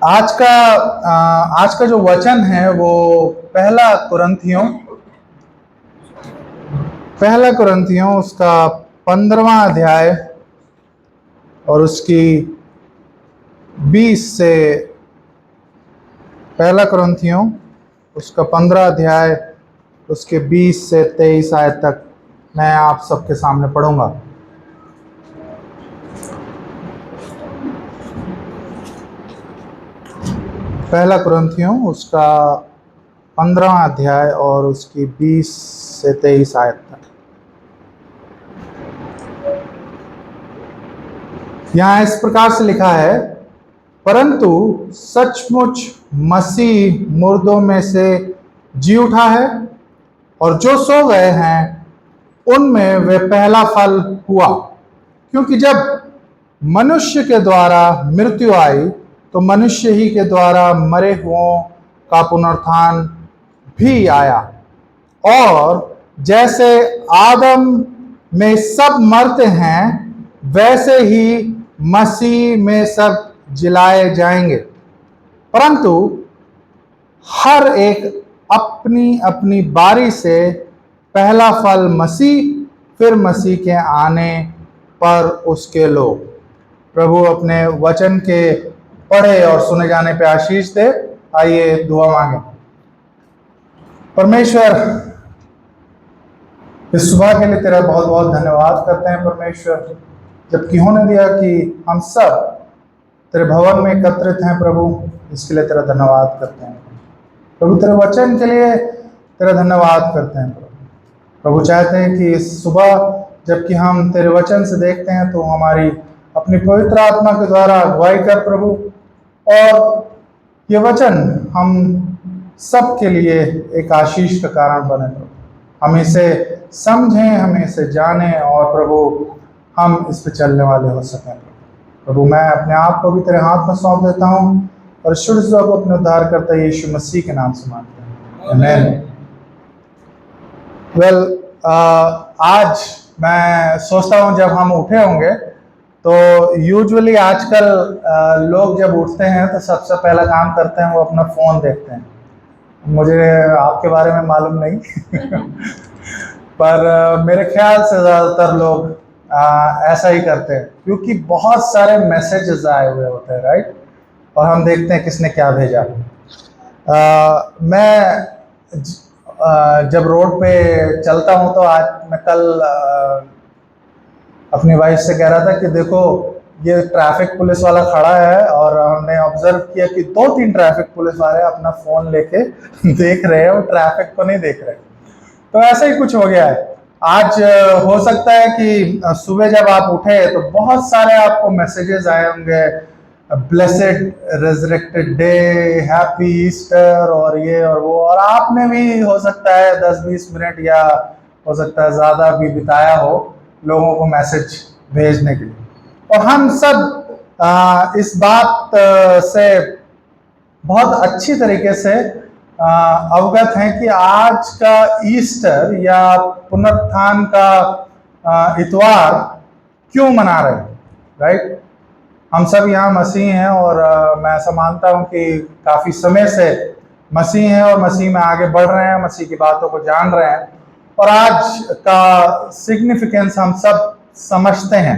आज का जो वचन है वो पहला कुरिन्थियों उसका 15वां अध्याय और उसकी 20 से पहला कुरिन्थियों उसका 15 अध्याय उसके 20 से 23 आयत तक मैं आप सबके सामने पढ़ूंगा। पहला कुरिन्थियों उसका 15वां अध्याय और उसकी 20 से 23 आयत तक। यहाँ इस प्रकार से लिखा है, परंतु सचमुच मसीह मुर्दों में से जी उठा है और जो सो गए हैं उनमें वे पहला फल हुआ। क्योंकि जब मनुष्य के द्वारा मृत्यु आई तो मनुष्य ही के द्वारा मरे हुओं का पुनरुत्थान भी आया। और जैसे आदम में सब मरते हैं वैसे ही मसीह में सब जिलाए जाएंगे, परंतु हर एक अपनी अपनी बारी से पहला फल मसीह, फिर मसीह के आने पर उसके लोग। प्रभु अपने वचन के पढ़े और सुने जाने पे आशीष दे। आइए दुआ मांगे। परमेश्वर, इस सुबह के लिए तेरा बहुत बहुत धन्यवाद करते हैं परमेश्वर, जबकि होने दिया कि हम सब तेरे भवन में एकत्रित हैं प्रभु, इसके लिए तेरा धन्यवाद करते हैं प्रभु। तेरे वचन के लिए तेरा धन्यवाद करते हैं प्रभु। चाहते हैं कि इस सुबह जबकि हम तेरे वचन से देखते हैं तो हमारी अपनी पवित्र आत्मा के द्वारा अगुवाई कर प्रभु, और ये वचन हम सब के लिए एक आशीष का कारण बने प्रभु। हम इसे समझें, हम इसे जानें और प्रभु हम इस पे चलने वाले हो सकें प्रभु। मैं अपने आप को भी तेरे हाथ में सौंप देता हूँ और शुद्ध को अपने उद्धार करता यीशु मसीह के नाम से मांगता हूँ, आमीन। आज मैं सोचता हूँ जब हम उठे होंगे तो यूजुअली आजकल लोग जब उठते हैं तो सबसे पहला काम करते हैं वो अपना फ़ोन देखते हैं। मुझे आपके बारे में मालूम नहीं पर मेरे ख्याल से ज़्यादातर लोग ऐसा ही करते हैं, क्योंकि बहुत सारे मैसेजेस आए हुए होते हैं, राइट, और हम देखते हैं किसने क्या भेजा। मैं जब रोड पे चलता हूँ तो आज मैं कल अपनी वाइफ से कह रहा था कि देखो ये ट्रैफिक पुलिस वाला खड़ा है, और हमने ऑब्जर्व किया कि 2-3 ट्रैफिक पुलिस वाले अपना फ़ोन लेके देख रहे हैं, वो ट्रैफिक को नहीं देख रहे। तो ऐसा ही कुछ हो गया है आज। हो सकता है कि सुबह जब आप उठे तो बहुत सारे आपको मैसेजेस आए होंगे, blessed resurrected day, happy Easter और ये और वो, और आपने भी हो सकता है 10-20 मिनट या हो सकता है ज़्यादा भी बिताया हो लोगों को मैसेज भेजने के लिए। और हम सब इस बात से बहुत अच्छी तरीके से अवगत हैं कि आज का ईस्टर या पुनरुत्थान का इतवार क्यों मना रहे हैं, राइट। हम सब यहाँ मसीह हैं और मैं ऐसा मानता हूँ कि काफ़ी समय से मसीह हैं और मसीह में आगे बढ़ रहे हैं, मसीह की बातों को जान रहे हैं, और आज का सिग्निफिकेंस हम सब समझते हैं,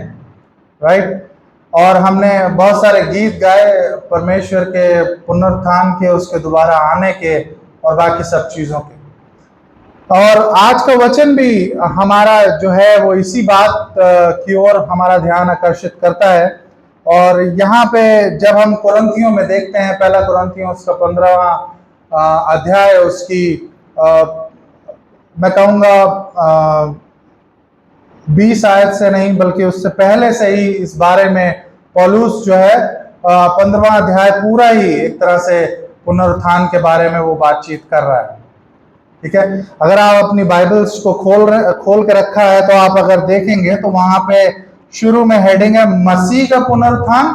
राइट। और हमने बहुत सारे गीत गाए परमेश्वर के पुनरुत्थान के, उसके दोबारा आने के और बाकी सब चीज़ों के। और आज का वचन भी हमारा जो है वो इसी बात की ओर हमारा ध्यान आकर्षित करता है। और यहाँ पे जब हम कुरिन्थियों में देखते हैं, पहला कुरिन्थियों उसका 15वां अध्याय, उसकी मैं कहूँगा 20 आयत से नहीं बल्कि उससे पहले से ही इस बारे में पौलुस जो है 15वां अध्याय पूरा ही एक तरह से पुनरुत्थान के बारे में वो बातचीत कर रहा है, ठीक है। अगर आप अपनी बाइबल्स को खोल के रखा है तो आप अगर देखेंगे तो वहां पे शुरू में हेडिंग है मसीह का पुनरुत्थान,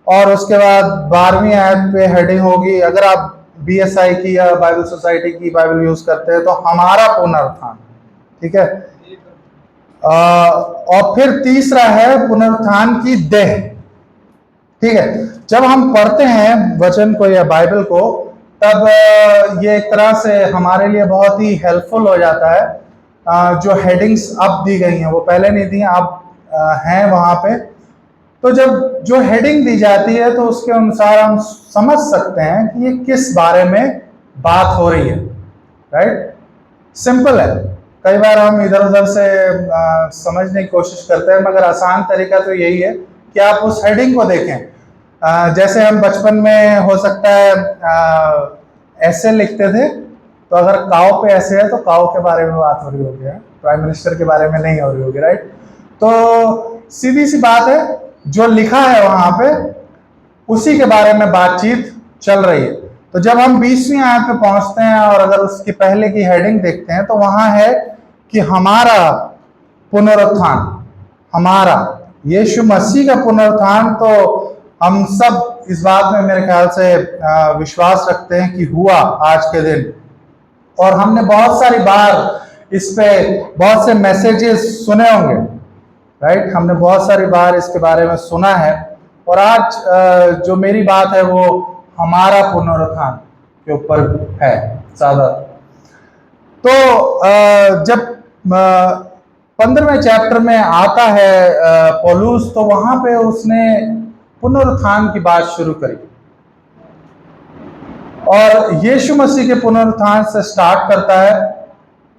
और उसके बाद 12वीं आयत पे हेडिंग होगी, अगर आप BSI की या बाइबल सोसाइटी की बाइबल यूज करते हैं तो हमारा पुनरुत्थान, ठीक है। और फिर तीसरा है पुनरुत्थान की देह, ठीक है। जब हम पढ़ते हैं वचन को या बाइबल को, तब ये एक तरह से हमारे लिए बहुत ही हेल्पफुल हो जाता है। जो हेडिंग्स अब दी गई हैं वो पहले नहीं थी, अब हैं वहाँ पे। तो जब जो हेडिंग दी जाती है तो उसके अनुसार हम समझ सकते हैं कि ये किस बारे में बात हो रही है। राइट, सिंपल है। कई बार हम इधर उधर से समझने की कोशिश करते हैं, मगर आसान तरीका तो यही है कि आप उस हेडिंग को देखें। जैसे हम बचपन में हो सकता है ऐसे लिखते थे, तो अगर काव पे ऐसे है तो काव के बारे में बात हो रही होगी, प्राइम मिनिस्टर के बारे में नहीं हो रही होगी। राइट, तो सीधी सी बात है, जो लिखा है वहां पे उसी के बारे में बातचीत चल रही है। तो जब हम 20वीं आयत पे पहुंचते हैं और अगर उसकी पहले की हेडिंग देखते हैं तो वहां है कि हमारा पुनरुत्थान, हमारा यीशु मसीह का पुनरुत्थान। तो हम सब इस बात में मेरे ख्याल से विश्वास रखते हैं कि हुआ आज के दिन, और हमने बहुत सारी बार इस पे बहुत से मैसेजेस सुने होंगे। राइट, हमने बहुत सारी बार इसके बारे में सुना है, और आज जो मेरी बात है वो हमारा पुनरुत्थान के ऊपर है ज्यादा। तो जब 15वें चैप्टर में आता है पौलुस, तो वहां पे उसने पुनरुत्थान की बात शुरू करी और यीशु मसीह के पुनरुत्थान से स्टार्ट करता है।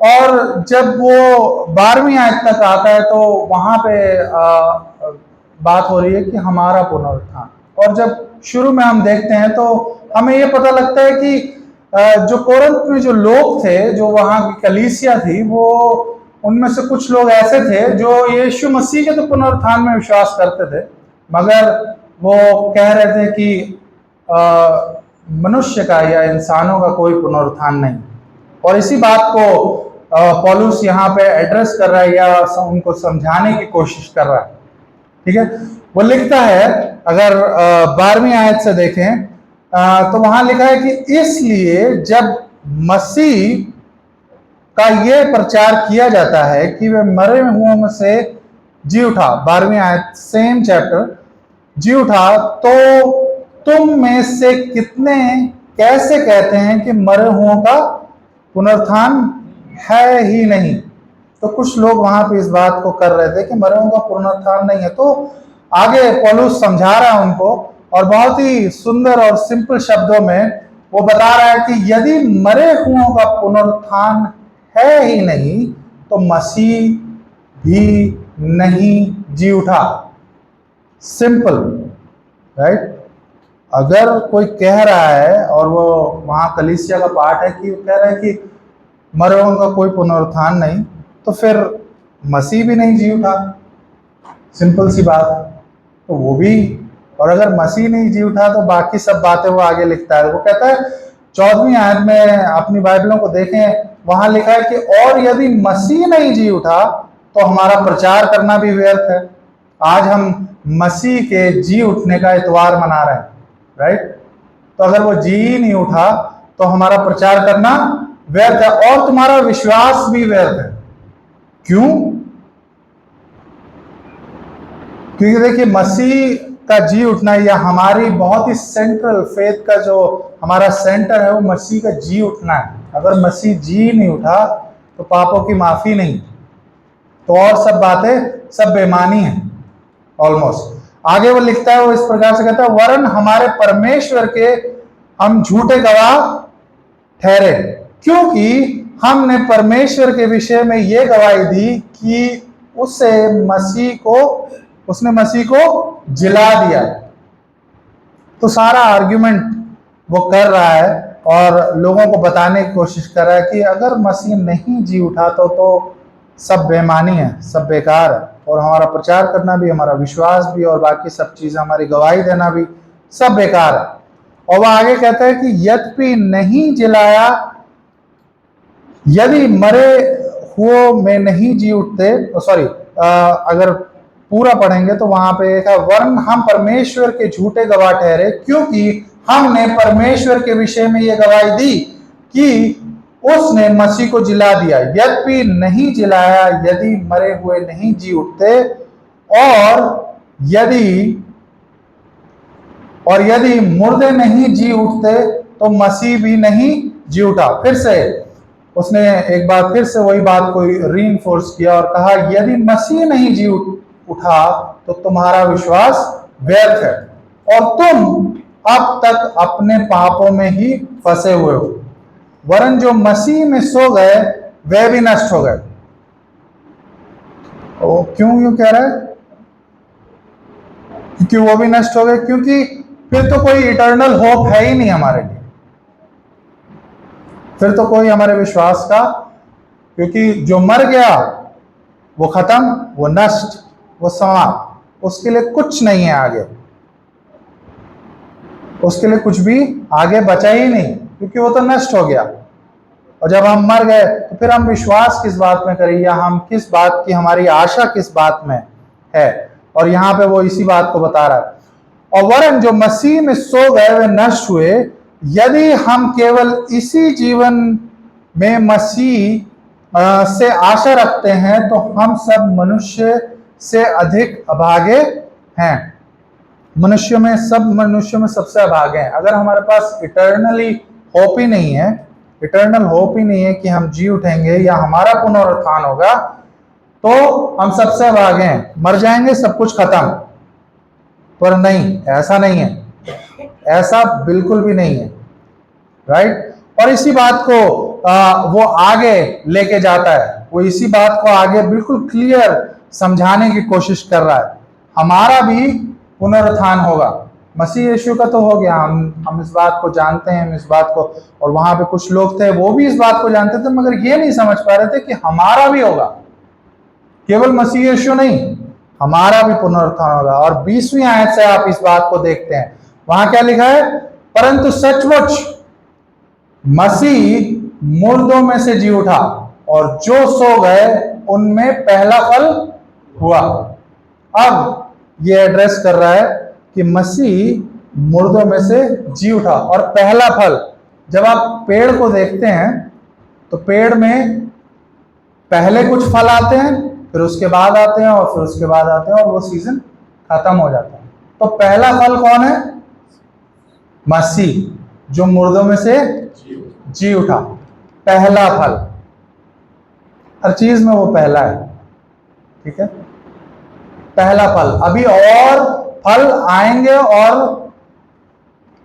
और जब वो 12वीं आयत तक आता है तो वहां पे बात हो रही है कि हमारा पुनरुत्थान। और जब शुरू में हम देखते हैं तो हमें ये पता लगता है कि जो कोरिन्थ में जो लोग थे, जो वहां की कलीसिया थी, वो उनमें से कुछ लोग ऐसे थे जो यीशु मसीह के तो पुनरुत्थान में विश्वास करते थे, मगर वो कह रहे थे कि मनुष्य का या इंसानों का कोई पुनरुत्थान नहीं। और इसी बात को पौलुस यहाँ पे एड्रेस कर रहा है या उनको समझाने की कोशिश कर रहा है। ठीक है, वो लिखता है, अगर 12वीं आयत से देखें तो वहां लिखा है कि इसलिए जब मसीह का ये प्रचार किया जाता है कि वे मरे हुओं में से जी उठा, 12वीं आयत सेम चैप्टर, जी उठा, तो तुम में से कितने कैसे कहते हैं कि मरे हुओं का पुनरुत्थान है ही नहीं। तो कुछ लोग वहां पे इस बात को कर रहे थे कि मरे हुओं का पुनरुत्थान नहीं है। तो आगे पौलुस समझा रहा है उनको, और बहुत ही सुंदर और सिंपल शब्दों में वो बता रहा है कि यदि मरे हुओं का पुनरुत्थान है ही नहीं तो मसीह भी नहीं जी उठा। सिंपल। राइट, अगर कोई कह रहा है और वो वहां कलीसिया का पार्ट है कि वो कह रहा है कि मरे हुओं का कोई पुनरुत्थान नहीं, तो फिर मसीह भी नहीं जी उठा। सिंपल सी बात है। तो वो भी, और अगर मसीह नहीं जी उठा तो बाकी सब बातें वो आगे लिखता है। वो कहता है 14वीं आयत में, अपनी बाइबलों को देखें, वहां लिखा है कि और यदि मसीह नहीं जी उठा तो हमारा प्रचार करना भी व्यर्थ है। आज हम मसीह के जी उठने का इतवार मना रहे हैं। राइट, तो अगर वो जी ही नहीं उठा तो हमारा प्रचार करना व्यर्थ है और तुम्हारा विश्वास भी व्यर्थ है। क्यों? क्योंकि देखिए, मसीह का जी उठना या हमारी बहुत ही सेंट्रल फेथ का जो हमारा सेंटर है वो मसीह का जी उठना है। अगर मसीह जी नहीं उठा तो पापों की माफी नहीं, तो और सब बातें सब बेमानी है ऑलमोस्ट। आगे वो लिखता है, वो इस प्रकार से कहता है, वरन हमारे परमेश्वर के हम झूठे गवाह ठहरे, क्योंकि हमने परमेश्वर के विषय में ये गवाही दी कि उसने मसीह को जिला दिया। तो सारा आर्ग्यूमेंट वो कर रहा है और लोगों को बताने की कोशिश कर रहा है कि अगर मसीह नहीं जी उठा तो सब बेमानी है, सब बेकार है, और हमारा प्रचार करना भी, हमारा विश्वास भी, और बाकी सब चीजें, हमारी गवाही देना भी सब बेकार है। और वह आगे कहता है कि यद्यपि नहीं जिलाया, यदि मरे हुओं में नहीं जी उठते, सॉरी, अगर पूरा पढ़ेंगे तो वहां पे एक है, वरन हम परमेश्वर के झूठे गवाह ठहरे, क्योंकि हमने परमेश्वर के विषय में यह गवाही दी कि उसने मसीह को जिला दिया। यद्यपि नहीं जिलाया, यदि मरे हुए नहीं जी उठते, और यदि और यदि मुर्दे नहीं जी उठते तो मसीह भी नहीं जी उठा। फिर से उसने एक बार फिर से वही बात को रीइंफोर्स किया और कहा, यदि मसीह नहीं जी उठा तो तुम्हारा विश्वास व्यर्थ है और तुम अब तक अपने पापों में ही फंसे हुए हो। वरन जो मसीह में सो गए वे भी नष्ट हो गए। क्यों यूं कह रहा है? क्योंकि वो भी नष्ट हो गए, क्योंकि फिर तो कोई इटर्नल होप है ही नहीं हमारे लिए, फिर तो कोई हमारे विश्वास का, क्योंकि जो मर गया वो खत्म, वो नष्ट, वो समाप्त, उसके लिए कुछ नहीं है आगे, उसके लिए कुछ भी आगे बचा ही नहीं, क्योंकि वो तो नष्ट हो गया। और जब हम मर गए तो फिर हम विश्वास किस बात में करें, या हम किस बात की, हमारी आशा किस बात में है? और यहाँ पे वो इसी बात को बता रहा है। और वरन जो मसीह में सो गए वे नष्ट हुए। यदि हम केवल इसी जीवन में मसीह से आशा रखते हैं तो हम सब मनुष्य से अधिक अभागे हैं। मनुष्य में सबसे अभागे हैं। अगर हमारे पास इटर्नली होप ही नहीं है, इटर्नल होप ही नहीं है कि हम जी उठेंगे या हमारा पुनरुत्थान होगा, तो हम सबसे अभागे हैं, मर जाएंगे, सब कुछ खत्म। पर नहीं, ऐसा नहीं है, ऐसा बिल्कुल भी नहीं है, राइट। और इसी बात को वो आगे लेके जाता है, वो इसी बात को आगे बिल्कुल क्लियर समझाने की कोशिश कर रहा है। हमारा भी पुनरुत्थान होगा, मसीह यीशु का तो हो गया, हम इस बात को जानते हैं, हम इस बात को, और वहां पे कुछ लोग थे वो भी इस बात को जानते थे, मगर ये नहीं समझ पा रहे थे कि हमारा भी होगा, केवल मसीह यीशु नहीं, हमारा भी पुनरुत्थान होगा। और 20वीं आयत से आप इस बात को देखते हैं, वहां क्या लिखा है? परंतु सचमुच मसीह मुर्दों में से जी उठा और जो सो गए उनमें पहला फल हुआ। अब ये एड्रेस कर रहा है कि मसीह मुर्दों में से जी उठा और पहला फल। जब आप पेड़ को देखते हैं तो पेड़ में पहले कुछ फल आते हैं, फिर उसके बाद आते हैं, और फिर उसके बाद आते हैं, और वो सीजन खत्म हो जाता है। तो पहला फल कौन है? मसीह, जो मुर्दों में से जी उठा, पहला फल। हर चीज में वो पहला है, ठीक है, पहला फल। अभी और फल आएंगे, और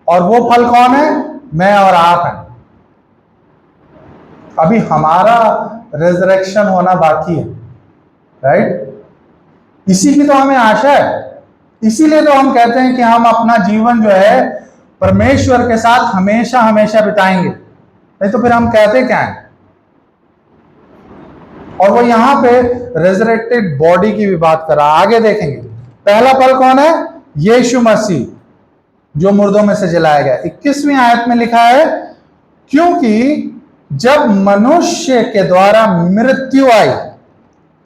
वो फल कौन है? मैं और आप हैं। अभी हमारा रिजरेक्शन होना बाकी है, राइट। इसी की तो हमें आशा है, इसीलिए तो हम कहते हैं कि हम अपना जीवन जो है परमेश्वर के साथ हमेशा हमेशा बिताएंगे, नहीं तो फिर हम कहते क्या हैं। और वो यहां पे रेजरेक्टेड बॉडी की भी बात कर रहा है, आगे देखेंगे। पहला फल कौन है? यीशु मसीह, जो मुर्दों में से जलाया गया। 21वीं आयत में लिखा है, क्योंकि जब मनुष्य के द्वारा मृत्यु आई,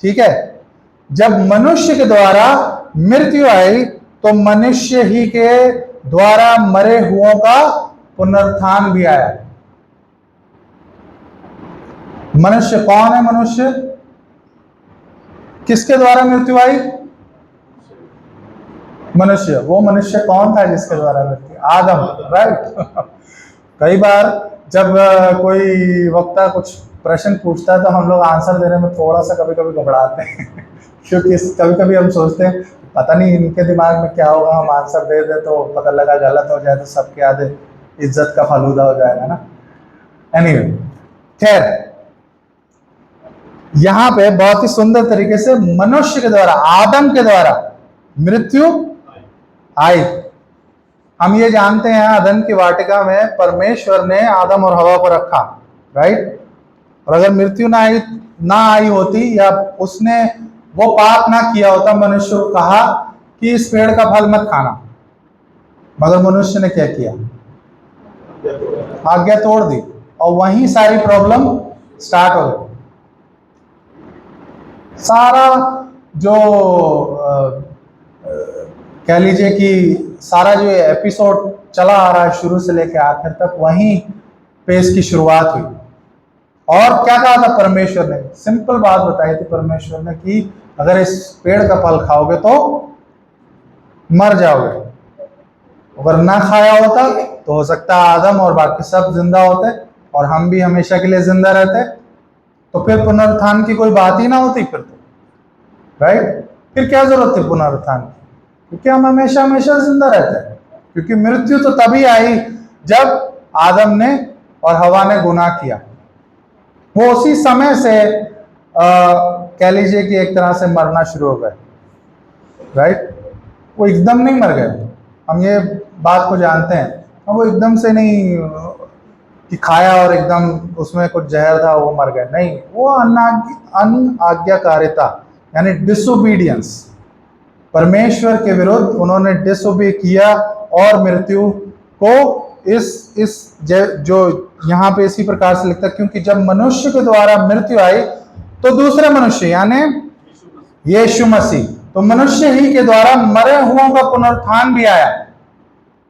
ठीक है, जब मनुष्य के द्वारा मृत्यु आई तो मनुष्य ही के द्वारा मरे हुओं का पुनरुत्थान भी आया। मनुष्य कौन है? मनुष्य किसके द्वारा मृत्यु आई? मनुष्य। वो मनुष्य कौन था जिसके द्वारा मृत्यु? आदम, राइट। कई बार जब कोई वक्ता कुछ प्रश्न पूछता है तो हम लोग आंसर देने में थोड़ा सा कभी कभी घबराते हैं क्योंकि कभी कभी हम सोचते हैं पता नहीं इनके दिमाग में क्या होगा, हम आंसर दे दे तो पता लगा गलत हो जाए तो सबके आधे इज्जत का फलूदा हो जाएगा ना। एनीवे, खैर, यहां पे बहुत ही सुंदर तरीके से मनुष्य के द्वारा, आदम के द्वारा मृत्यु आई। हम ये जानते हैं अदन की वाटिका में परमेश्वर ने आदम और हवा को रखा, राइट। और अगर मृत्यु ना आई होती या उसने वो पाप ना किया होता, मनुष्य को कहा कि इस पेड़ का फल मत खाना, मगर मनुष्य ने क्या किया? आज्ञा तोड़ दी, और वहीं सारी प्रॉब्लम स्टार्ट हो गई। सारा जो कह लीजिए कि सारा जो एपिसोड चला आ रहा है शुरू से लेकर आखिर तक, वहीं पे इसकी शुरुआत हुई। और क्या कहा था परमेश्वर ने? सिंपल बात बताई थी परमेश्वर ने कि अगर इस पेड़ का फल खाओगे तो मर जाओगे। अगर ना खाया होता तो हो सकता है आदम और बाकी सब जिंदा होते और हम भी हमेशा के लिए जिंदा रहते, तो फिर पुनरुत्थान की कोई बात ही ना होती फिर तो, राइट। फिर क्या जरूरत थी पुनरुत्थान की, क्योंकि हम हमेशा हमेशा जिंदा रहते हैं। क्योंकि मृत्यु तो तभी आई जब आदम ने और हवा ने गुनाह किया। वो उसी समय से कह लीजिए कि एक तरह से मरना शुरू हो गए, राइट। वो एकदम नहीं मर गए, हम ये बात को जानते हैं। हम वो एकदम से नहीं कि खाया और एकदम उसमें कुछ जहर था वो मर गए, नहीं। वो अनाज्ञाकारिता यानी डिसोबीडियंस, परमेश्वर के विरुद्ध उन्होंने डिसोबे किया और मृत्यु को इस जो यहाँ पे इसी प्रकार से लिखता है, क्योंकि जब मनुष्य के द्वारा मृत्यु आई तो दूसरे मनुष्य यानी यीशु मसीह, तो मनुष्य ही के द्वारा मरे हुओं का पुनरुत्थान भी आया।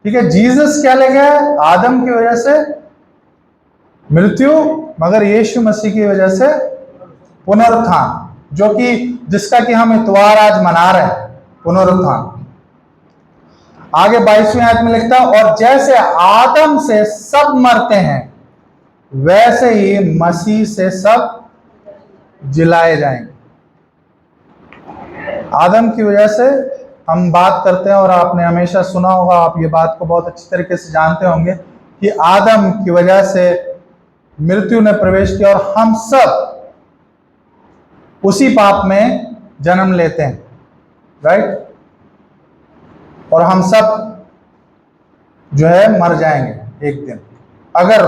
ठीक है, जीसस क्या ले गया? आदम की वजह से मृत्यु, मगर यीशु मसीह की वजह से पुनरुत्थान, जो कि जिसका कि हम इतवार आज मना रहे हैं, पुनरुत्थान। आगे 22वीं आयत में लिखता है, और जैसे आदम से सब मरते हैं वैसे ही मसीह से सब जिलाए जाएंगे। आदम की वजह से हम बात करते हैं, और आपने हमेशा सुना होगा, आप ये बात को बहुत अच्छी तरीके से जानते होंगे कि आदम की वजह से मृत्यु ने प्रवेश किया और हम सब उसी पाप में जन्म लेते हैं, राइट। और हम सब जो है मर जाएंगे एक दिन। अगर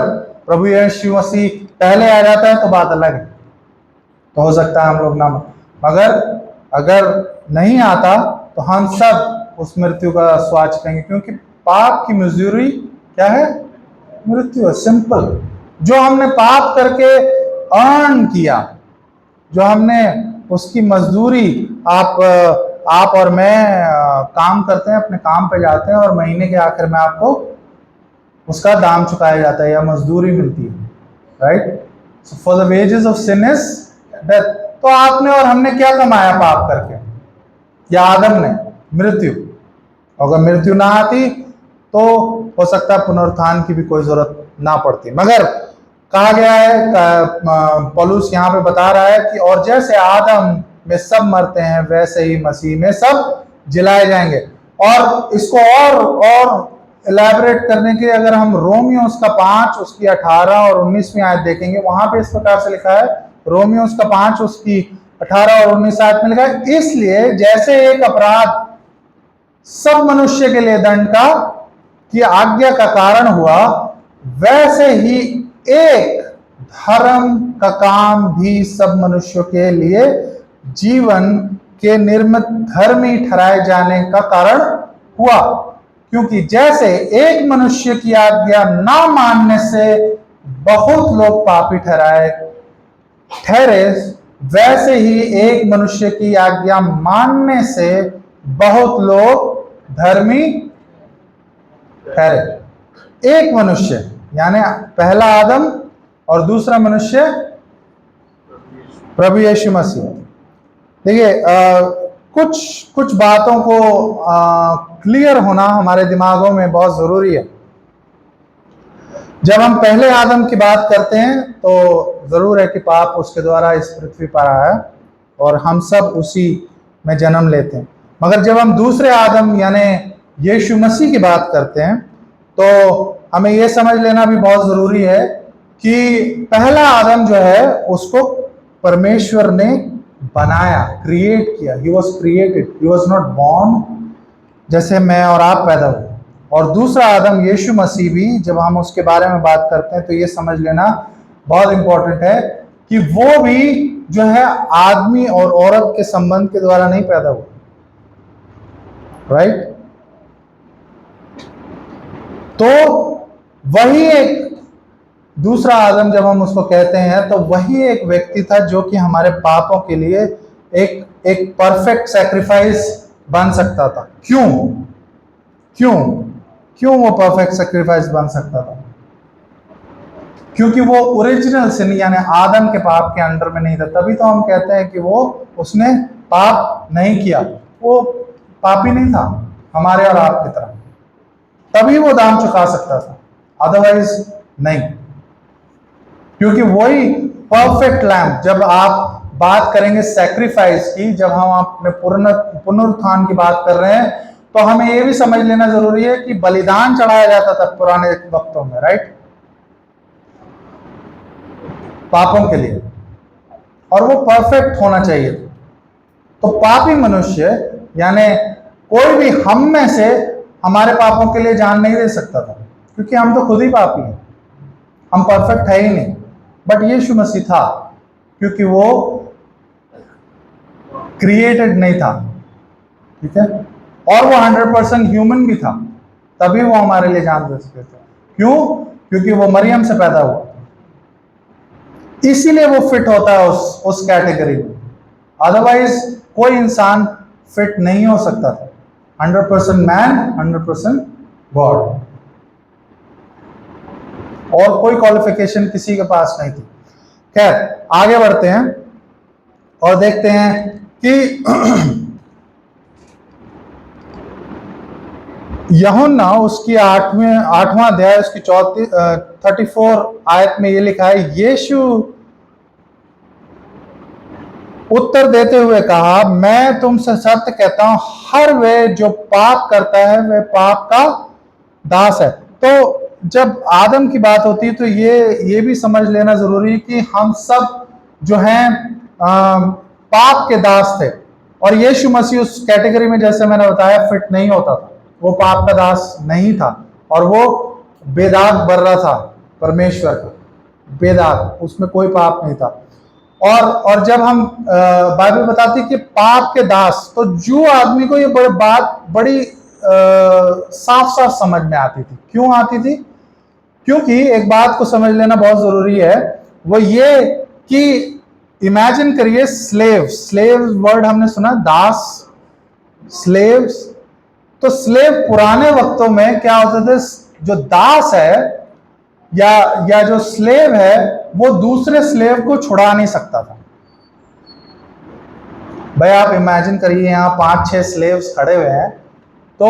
प्रभु यीशु मसीह पहले आ जाता है तो बात अलग है, तो हो सकता है हम लोग ना, मगर अगर नहीं आता तो हम सब उस मृत्यु का स्वाद चखेंगे, क्योंकि पाप की मजदूरी क्या है? मृत्यु है, सिंपल। जो हमने पाप करके अर्न किया, जो हमने उसकी मजदूरी, आप और मैं काम करते हैं, अपने काम पे जाते हैं और महीने के आखिर में आपको उसका दाम चुकाया जाता है या मजदूरी मिलती है, right. So for the wages of sin is death. तो आपने और हमने क्या कमाया पाप करके, या आदम ने? मृत्यु। अगर मृत्यु ना आती तो हो सकता है पुनरुत्थान की भी कोई जरूरत ना पड़ती, मगर कहा गया है, पौलुस यहाँ पे बता रहा है कि और जैसे आदम में सब मरते हैं वैसे ही मसीह में सब जिलाए जाएंगे। और इसको और इलैबोरेट करने के लिए अगर हम रोमियोस का 5 उसकी 18 और 19वीं आयत देखेंगे, वहां पे इस प्रकार से लिखा है, रोमियोस का 5 उसकी 18 और 19 आयत में लिखा है, इसलिए जैसे एक अपराध सब मनुष्य के लिए दंड की आज्ञा का कारण हुआ, वैसे ही एक धर्म का काम भी सब मनुष्यों के लिए जीवन के निर्मित धर्मी ठहराए जाने का कारण हुआ। क्योंकि जैसे एक मनुष्य की आज्ञा ना मानने से बहुत लोग पापी ठहरे, वैसे ही एक मनुष्य की आज्ञा मानने से बहुत लोग धर्मी ठहरे। एक मनुष्य यानी पहला आदम और दूसरा मनुष्य प्रभु यीशु मसीह। देखिए, कुछ बातों को क्लियर होना हमारे दिमागों में बहुत जरूरी है। जब हम पहले आदम की बात करते हैं तो जरूर है कि पाप उसके द्वारा इस पृथ्वी पर आया और हम सब उसी में जन्म लेते हैं। मगर जब हम दूसरे आदम यानी यीशु मसीह की बात करते हैं तो हमें यह समझ लेना भी बहुत जरूरी है कि पहला आदम जो है उसको परमेश्वर ने बनाया, क्रिएट किया। He was created, he was not born जैसे मैं और आप पैदा हुए। और दूसरा आदम यीशु मसीह भी जब हम उसके बारे में बात करते हैं तो ये समझ लेना बहुत इंपॉर्टेंट है कि वो भी जो है आदमी और औरत के संबंध के द्वारा नहीं पैदा हुआ, राइट। तो वही एक दूसरा आदम जब हम उसको कहते हैं तो वही एक व्यक्ति था जो कि हमारे पापों के लिए एक परफेक्ट सैक्रिफाइस बन सकता था। क्यों वो परफेक्ट सैक्रिफाइस बन सकता था? क्योंकि वो ओरिजिनल सिन यानी आदम के पाप के अंडर में नहीं था। तभी तो हम कहते हैं कि उसने पाप नहीं किया, वो पापी नहीं था हमारे और आपकी तरह। तभी वो दाम चुका सकता था, अदरवाइज नहीं। क्योंकि वही परफेक्ट लैम्प, जब आप बात करेंगे सैक्रिफाइस की, जब हम अपने पुनरुत्थान की बात कर रहे हैं, तो हमें यह भी समझ लेना जरूरी है कि बलिदान चढ़ाया जाता था पुराने वक्तों में, राइट, पापों के लिए, और वो परफेक्ट होना चाहिए। तो पापी मनुष्य यानी कोई भी हम में से हमारे पापों के लिए जान नहीं दे सकता था, क्योंकि हम तो खुद ही पापी हैं, हम परफेक्ट है ही नहीं। बट यीशु मसीह था, क्योंकि वो क्रिएटेड नहीं था, ठीक है, और वो 100% ह्यूमन भी था, तभी वो हमारे लिए जान दे सकते थे। क्यों? क्योंकि वो मरियम से पैदा हुआ, इसीलिए वो फिट होता है उस कैटेगरी में। अदरवाइज कोई इंसान फिट नहीं हो सकता था। 100% मैन, 100% गॉड, और कोई क्वालिफिकेशन किसी के पास नहीं थी। खैर, आगे बढ़ते हैं और देखते हैं कि यूहन्ना उसकी आठवां अध्याय उसकी 34 आयत में ये लिखा है, यीशु उत्तर देते हुए कहा, मैं तुमसे सत्य कहता हूं, हर वे जो पाप करता है वह पाप का दास है। तो जब आदम की बात होती है तो ये भी समझ लेना जरूरी है कि हम सब जो हैं पाप के दास थे, और यीशु मसीह उस कैटेगरी में, जैसे मैंने बताया, फिट नहीं होता था। वो पाप का दास नहीं था, और वो बेदाग बर्रा था, परमेश्वर का बेदाग, उसमें कोई पाप नहीं था। और जब हम बाइबल बताती है कि पाप के दास, तो जो आदमी को ये बड़ी साफ साफ समझ में आती थी। क्यों आती थी? क्योंकि एक बात को समझ लेना बहुत जरूरी है, वो ये कि इमेजिन करिए, स्लेव वर्ड हमने सुना, दास, स्लेव्स। तो स्लेव पुराने वक्तों में क्या होते थे, जो दास है या जो स्लेव है, वो दूसरे स्लेव को छुड़ा नहीं सकता था। भाई आप इमेजिन करिए, यहाँ 5-6 स्लेव्स खड़े हुए हैं, तो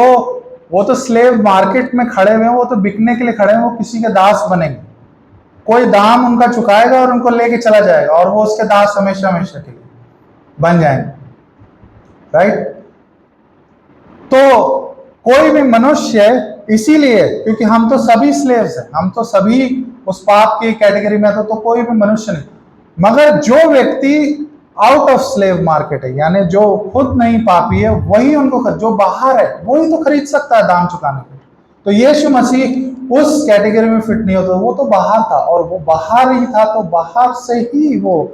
वो तो स्लेव मार्केट में खड़े हुए हैं, वो तो बिकने के लिए खड़े हैं, वो किसी के दास बनेंगे, कोई दाम उनका चुकाएगा और उनको लेके चला जाएगा, और वो उसके दास हमेशा हमेशा के लिए बन जाएंगे, राइट। तो कोई भी मनुष्य, इसीलिए क्योंकि हम तो सभी स्लेव्स हैं, हम तो सभी उस पाप की कैटेगरी में, तो कोई भी मनुष्य नहीं। मगर जो व्यक्ति आउट ऑफ स्लेव मार्केट है, यानी जो खुद नहीं पापी है, वही उनको जो बाहर है वही तो खरीद सकता है दाम चुकाने के। तो यीशु मसीह उस कैटेगरी में फिट नहीं होता, वो तो बाहर था, और वो बाहर ही था, तो बाहर से ही वो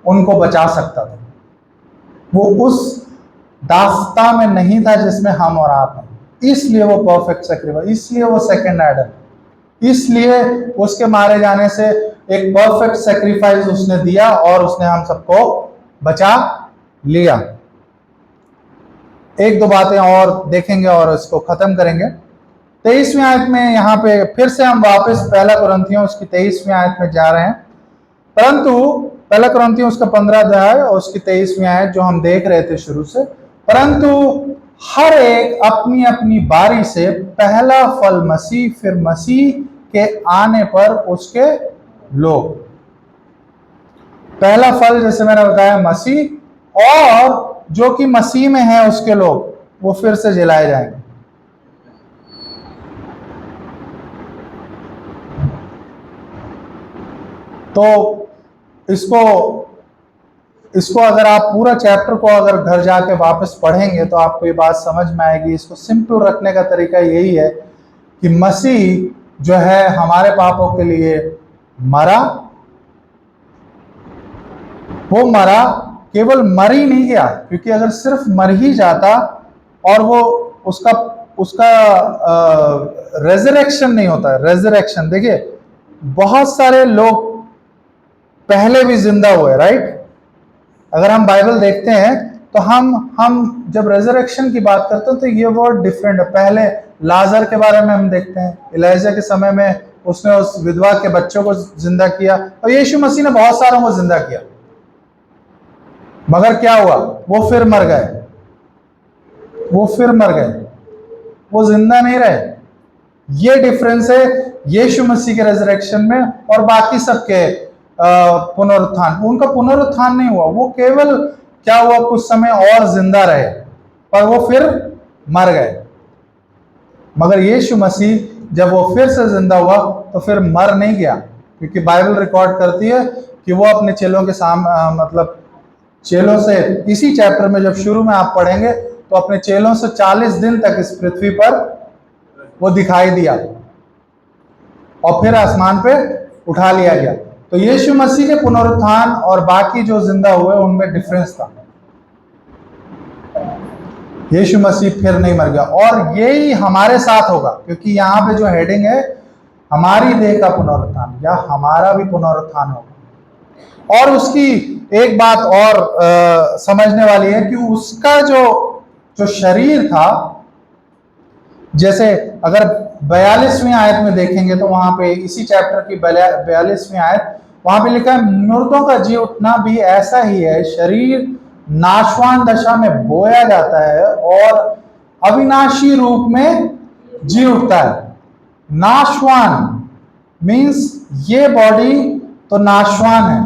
उनको बचा सकता था। वो उस दास्ता में नहीं था जिसमें हम और आप हैं, इसलिए वो परफेक्ट सैक्रिफाइस, इसलिए वो सेकंड एडम, इसलिए उसके मारे जाने से एक परफेक्ट सैक्रिफाइस उसने दिया, और उसने हम सबको बचा लिया। एक दो बातें और देखेंगे और इसको खत्म करेंगे। 23वीं आयत में यहाँ पे फिर से हम वापस पहला कुरिन्थियों उसकी 23वीं आयत में जा रहे हैं, परंतु पहला कुरिन्थियों उसका 15 अध्याय और उसकी 23वीं आयत जो हम देख रहे थे शुरू से, परंतु हर एक अपनी अपनी बारी से पहला फल मसीह, फिर मसीह के आने पर उसके लोग। पहला फल जैसे मैंने बताया मसीह, और जो कि मसीह में है उसके लोग, वो फिर से जिलाए जाएंगे। तो इसको अगर आप पूरा चैप्टर को अगर घर जाके वापस पढ़ेंगे तो आपको ये बात समझ में आएगी। इसको सिंपल रखने का तरीका यही है कि मसीह जो है हमारे पापों के लिए मरा, वो मरा, केवल मर ही नहीं गया, क्योंकि अगर सिर्फ मर ही जाता और वो उसका रेजरेक्शन नहीं होता। रेजरेक्शन देखिए, बहुत सारे लोग पहले भी जिंदा हुए, राइट। अगर हम बाइबल देखते हैं तो हम जब रेजरेक्शन की बात करते हैं तो ये वर्ड डिफरेंट है। पहले लाजर के बारे में हम देखते हैं, इलाइजा के समय में उसने उस विधवा के बच्चों को जिंदा किया, और यीशु मसीह ने बहुत सारों को जिंदा किया। मगर क्या हुआ? वो फिर मर गए, वो जिंदा नहीं रहे। ये डिफरेंस है यीशु मसीह के रेजरेक्शन में और बाकी सबके पुनरुत्थान। उनका पुनरुत्थान नहीं हुआ, वो केवल क्या हुआ, कुछ समय और जिंदा रहे, पर वो फिर मर गए। मगर यीशु मसीह जब वो फिर से जिंदा हुआ तो फिर मर नहीं गया, क्योंकि बाइबल रिकॉर्ड करती है कि वो अपने चेलों के सामने, मतलब चेलों से, इसी चैप्टर में जब शुरू में आप पढ़ेंगे तो अपने चेलों से 40 दिन तक इस पृथ्वी पर वो दिखाई दिया और फिर आसमान पे उठा लिया गया। तो यीशु मसीह के पुनरुत्थान और बाकी जो जिंदा हुए उनमें डिफरेंस था। यीशु मसीह फिर नहीं मर गया, और यही हमारे साथ होगा, क्योंकि यहाँ पे जो हेडिंग है हमारी देह का पुनरुत्थान या हमारा भी पुनरुत्थान होगा। और उसकी एक बात और समझने वाली है कि उसका जो शरीर था, जैसे अगर 42वीं आयत में देखेंगे तो वहां पे इसी चैप्टर की 42वीं आयत, वहां पे लिखा है मुर्दों का जी उठना भी ऐसा ही है, शरीर नाशवान दशा में बोया जाता है और अविनाशी रूप में जी उठता है। नाशवान मीन्स ये बॉडी तो नाशवान है,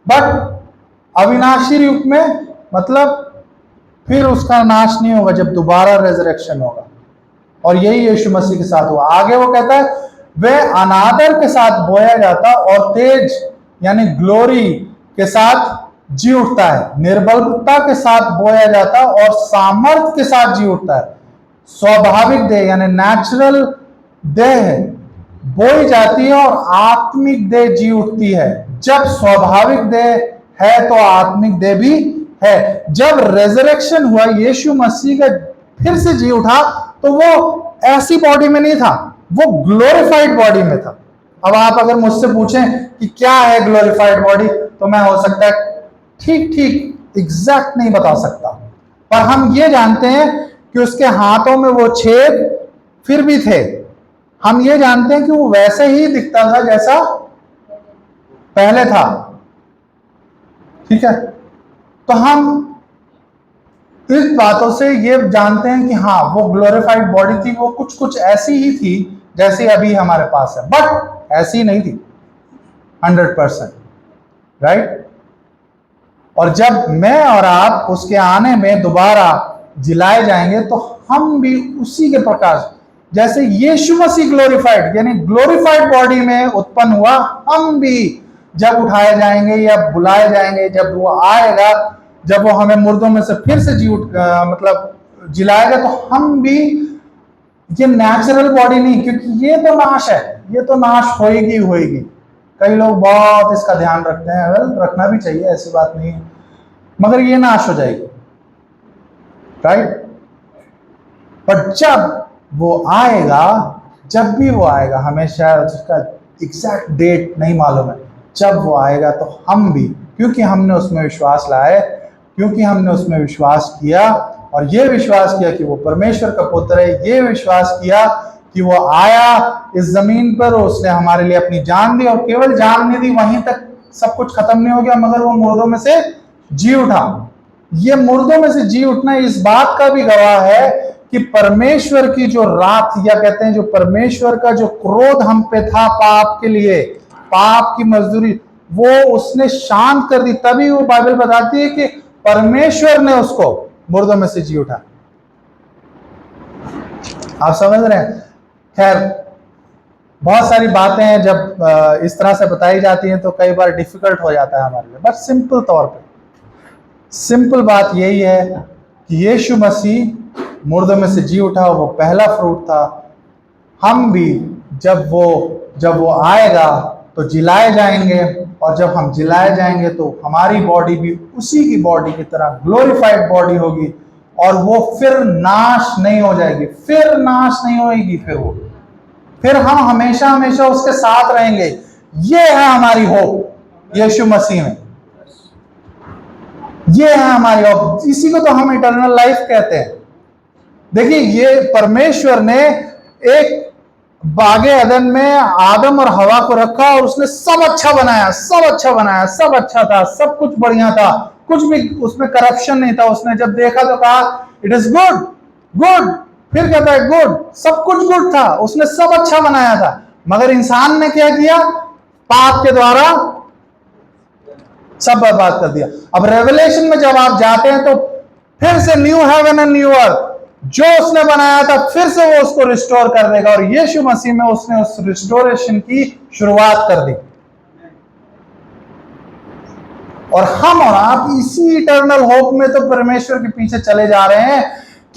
बट अविनाशी रूप में मतलब फिर उसका नाश नहीं होगा जब दोबारा रेजरेक्शन होगा। और यही यीशु मसीह के साथ हुआ। आगे वो कहता है वह अनादर के साथ बोया जाता और तेज यानी ग्लोरी के साथ जी उठता है, निर्बलता के साथ बोया जाता और सामर्थ के साथ जी उठता है। स्वाभाविक देह यानी नेचुरल देह बोई जाती है और आत्मिक देह जी उठती है। जब स्वाभाविक देह है तो आत्मिक देह भी है। जब रेजरेक्शन हुआ, यीशु मसीह का फिर से जी उठा, तो वो ऐसी बॉडी में नहीं था, वो ग्लोरीफाइड बॉडी में था। अब आप अगर मुझसे पूछें कि क्या है ग्लोरीफाइड बॉडी, तो मैं हो सकता है ठीक एग्जैक्ट नहीं बता सकता, पर हम ये जानते हैं कि उसके हाथों में वो छेद फिर भी थे। हम ये जानते हैं कि वो वैसे ही दिखता था जैसा पहले था। ठीक है, तो हम इस बातों से ये जानते हैं कि हाँ वो ग्लोरीफाइड बॉडी थी, वो कुछ ऐसी ही थी जैसी अभी हमारे पास है, बट ऐसी नहीं थी 100%, राइट। और जब मैं और आप उसके आने में दोबारा जिलाए जाएंगे तो हम भी उसी के प्रकाश, जैसे यीशु मसीह ग्लोरीफाइड यानी ग्लोरीफाइड बॉडी में उत्पन्न हुआ, हम भी जब उठाए जाएंगे या बुलाए जाएंगे, जब वो आएगा, जब वो हमें मुर्दों में से फिर से मतलब जिलाएगा, तो हम भी, ये नेचुरल बॉडी नहीं, क्योंकि ये तो नाश है, ये तो नाश होएगी। कई लोग बहुत इसका ध्यान रखते हैं, वेल रखना भी चाहिए, ऐसी बात नहीं है, मगर ये नाश हो जाएगी, राइट। पर जब वो आएगा, जब भी वो आएगा, हमें शायद उसका एग्जैक्ट डेट नहीं मालूम है, जब वो आएगा तो हम भी, क्योंकि हमने उसमें विश्वास लाए, क्योंकि हमने उसमें विश्वास किया और ये विश्वास किया कि वो परमेश्वर का पुत्र है, ये विश्वास किया कि वो आया इस जमीन पर, उसने हमारे लिए अपनी जान दी, और केवल जान नहीं दी, वहीं तक सब कुछ खत्म नहीं हो गया, मगर वो मुर्दों में से जी उठा। ये मुर्दों में से जी उठना इस बात का भी गवाह है कि परमेश्वर की जो रात, या कहते हैं जो परमेश्वर का जो क्रोध हम पे था पाप के लिए, पाप की मजदूरी, वो उसने शांत कर दी। तभी वो बाइबल बताती है कि परमेश्वर ने उसको मुर्दों में से जी उठा। आप समझ रहे हैं। खैर, बहुत सारी बातें हैं जब इस तरह से बताई जाती हैं तो कई बार डिफिकल्ट हो जाता है हमारे लिए, बट सिंपल तौर पे सिंपल बात यही है कि यीशु मसीह मुर्दों में से जी उठा, वो पहला फ्रूट था। हम भी जब वो आएगा तो जिलाए जाएंगे, और जब हम जिलाए जाएंगे तो हमारी बॉडी भी उसी की बॉडी की तरह ग्लोरीफाइड बॉडी होगी, और वो फिर नाश नहीं हो जाएगी, फिर नाश नहीं होएगी, फिर हम हमेशा हमेशा उसके साथ रहेंगे। ये है हमारी होप यीशु मसीह में, ये है हमारी होप। इसी को तो हम इटर्नल लाइफ कहते हैं। देखिए, ये परमेश्वर ने एक बागे अदन में आदम और हवा को रखा और उसने सब अच्छा बनाया, सब अच्छा बनाया, सब अच्छा था, सब कुछ बढ़िया था, कुछ भी उसमें करप्शन नहीं था। उसने जब देखा तो कहा इट इज गुड, गुड। फिर कहता है गुड, सब कुछ गुड था, उसने सब अच्छा बनाया था, मगर इंसान ने क्या किया? पाप के द्वारा सब बर्बाद कर दिया। अब रेवलेशन में जब आप जाते हैं तो फिर से न्यू हेवन एंड न्यू अर्थ जो उसने बनाया था फिर से वो उसको रिस्टोर कर देगा, और यीशु मसीह में उसने उस रिस्टोरेशन की शुरुआत कर दी। और हम और आप इसी इटर्नल होप में तो परमेश्वर के पीछे चले जा रहे हैं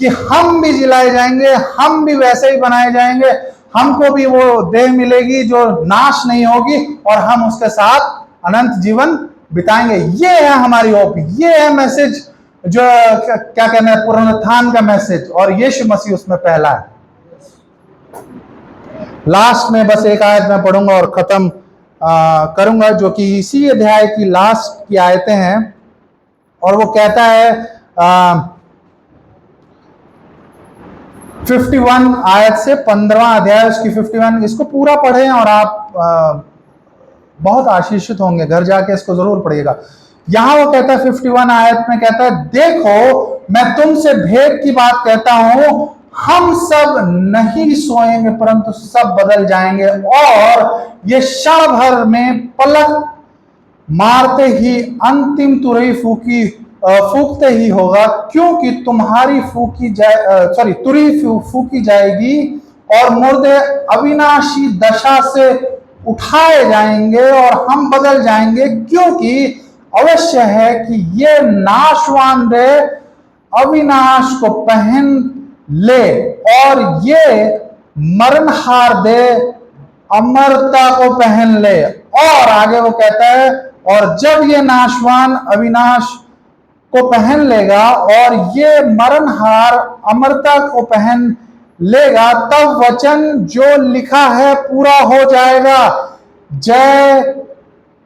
कि हम भी जिलाए जाएंगे, हम भी वैसे ही बनाए जाएंगे, हमको भी वो देह मिलेगी जो नाश नहीं होगी, और हम उसके साथ अनंत जीवन बिताएंगे। ये है हमारी होप, ये है मैसेज जो क्या कहना है, पुनरुत्थान का मैसेज, और यीशु मसीह उसमें पहला है। लास्ट में बस एक आयत मैं पढ़ूंगा और खत्म करूंगा, जो कि इसी अध्याय की लास्ट की आयतें हैं, और वो कहता है 51 आयत से 15वां अध्याय उसकी 51, इसको पूरा पढ़ें और आप बहुत आशीषित होंगे, घर जाके इसको जरूर पढ़िएगा। यहां वो कहता है 51 आयत में कहता है, देखो मैं तुमसे भेद की बात कहता हूं, हम सब नहीं सोएंगे परंतु सब बदल जाएंगे, और ये क्षण भर में पलक मारते ही अंतिम तुरही फूकते ही होगा, क्योंकि तुम्हारी तुरही फूकी जाएगी और मुर्दे अविनाशी दशा से उठाए जाएंगे और हम बदल जाएंगे, क्योंकि अवश्य है कि ये नाशवान देह अविनाश को पहन ले और ये मरणहार देह अमरता को पहन ले। और आगे वो कहता है, और जब ये नाशवान अविनाश को पहन लेगा और ये मरणहार अमरता को पहन लेगा, तब वचन जो लिखा है पूरा हो जाएगा, जय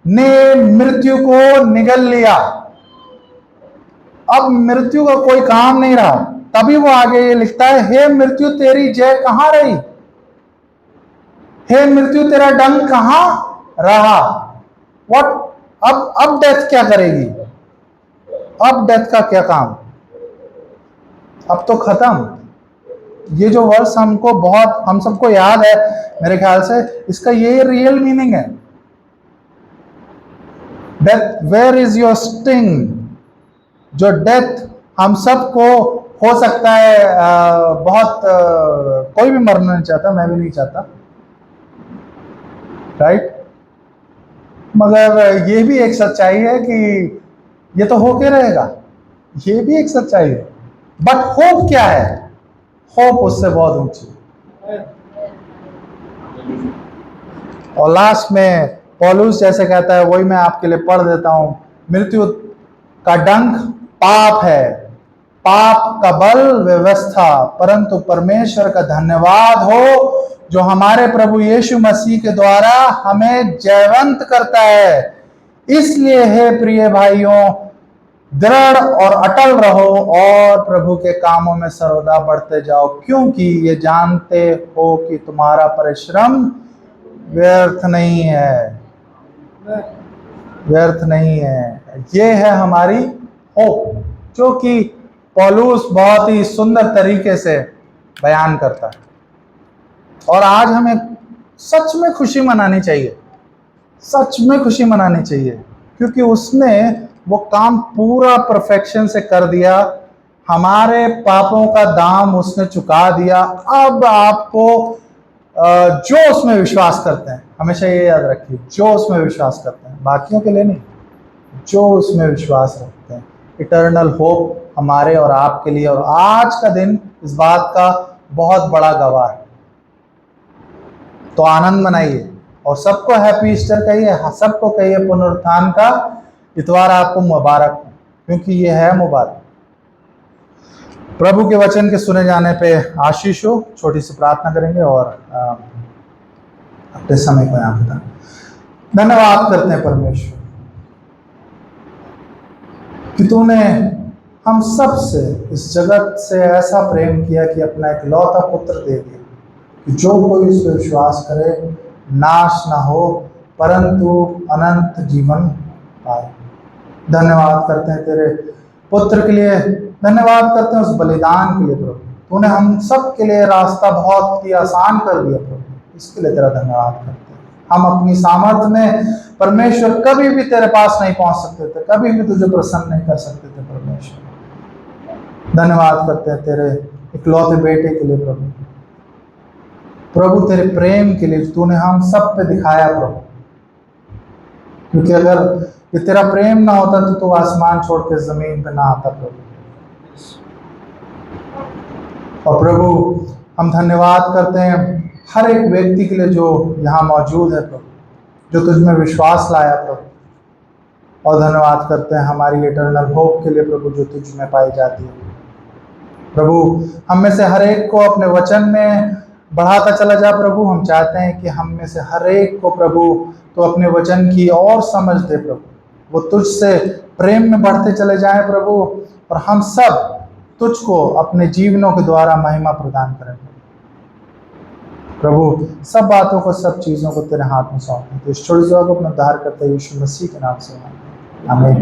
ने मृत्यु को निगल लिया। अब मृत्यु का कोई काम नहीं रहा। तभी वो आगे ये लिखता है, हे मृत्यु तेरी जय कहां रही, हे मृत्यु तेरा डंक कहां रहा। व्हाट, अब डेथ क्या करेगी? अब डेथ का क्या काम? अब तो खत्म। ये जो वर्स हम सबको याद है, मेरे ख्याल से इसका ये रियल मीनिंग है। Death, where is your sting? जो डेथ हम सबको हो सकता है, कोई भी मरना नहीं चाहता, मैं भी नहीं चाहता, राइट? मगर ये भी एक सच्चाई है कि ये तो होके रहेगा, ये भी एक सच्चाई है। बट होप क्या है? होप उससे बहुत ऊंची। और लास्ट में पौलुस जैसे कहता है, वही मैं आपके लिए पढ़ देता हूं, मृत्यु का डंक पाप है, पाप का बल व्यवस्था, परंतु परमेश्वर का धन्यवाद हो जो हमारे प्रभु यीशु मसीह के द्वारा हमें जयवंत करता है। इसलिए हे प्रिय भाइयों, दृढ़ और अटल रहो और प्रभु के कामों में सर्वदा बढ़ते जाओ, क्योंकि ये जानते हो कि तुम्हारा परिश्रम व्यर्थ नहीं है, व्यर्थ नहीं है। ये है हमारी होप, जो कि पौलुस बहुत ही सुंदर तरीके से बयान करता है। और आज हमें सच में खुशी मनानी चाहिए, सच में खुशी मनानी चाहिए, क्योंकि उसने वो काम पूरा परफेक्शन से कर दिया, हमारे पापों का दाम उसने चुका दिया। अब आपको जो उसमें विश्वास करते हैं, हमेशा ये याद रखिए, जो उसमें विश्वास करते हैं, बाकियों के लिए नहीं, जो उसमें विश्वास रखते हैं, इटर्नल होप हमारे और आपके लिए। और आज का दिन इस बात का बहुत बड़ा गवाह है। तो आनंद मनाइए और सबको हैप्पी ईस्टर कहिए, सबको कहिए पुनरुत्थान का इतवार आपको मुबारक हो, क्योंकि ये है मुबारक। प्रभु के वचन के सुने जाने पे आशीष हो। छोटी सी प्रार्थना करेंगे और अपने समय को यहाँ बिता। धन्यवाद करते हैं परमेश्वर कि तूने हम सब से, इस जगत से ऐसा प्रेम किया कि अपना एक लौता पुत्र दे दिया, कि जो कोई इस पर विश्वास करे नाश ना हो परंतु अनंत जीवन पाए। धन्यवाद करते हैं तेरे पुत्र के लिए, धन्यवाद करते हैं उस बलिदान के लिए प्रभु। तूने हम सब के लिए रास्ता बहुत ही आसान कर दिया प्रभु, इसके लिए तेरा धन्यवाद करते हैं। हम अपनी सामर्थ्य में परमेश्वर कभी भी तेरे पास नहीं पहुंच सकते थे, कभी भी तुझे प्रसन्न नहीं कर सकते थे परमेश्वर। धन्यवाद करते हैं तेरे इकलौते बेटे के लिए प्रभु, प्रभु तेरे प्रेम के लिए तूने हम सब पे दिखाया प्रभु, क्योंकि अगर ये तेरा प्रेम ना होता तो तू आसमान छोड़ के जमीन पे ना आता प्रभु। और प्रभु हम धन्यवाद करते हैं हर एक व्यक्ति के लिए जो यहाँ मौजूद है प्रभु, जो तुझ में विश्वास लाया प्रभु, और धन्यवाद करते हैं हमारी इटर्नल होप के लिए प्रभु, जो तुझ में पाई जाती है प्रभु। हम में से हर एक को अपने वचन में बढ़ाता चला जा प्रभु। हम चाहते हैं कि हम में से हर एक को प्रभु तो अपने वचन की और समझ दे प्रभु, वो तुझसे प्रेम में बढ़ते चले जाएं प्रभु, और हम सब तुझको अपने जीवनों के द्वारा महिमा प्रदान करें प्रभु। सब बातों को, सब चीज़ों को तेरे हाथ में सौंपते हैं। तो इस छोटी सी को अपना उद्धार करते हैं यीशु मसीह के नाम से, आमीन।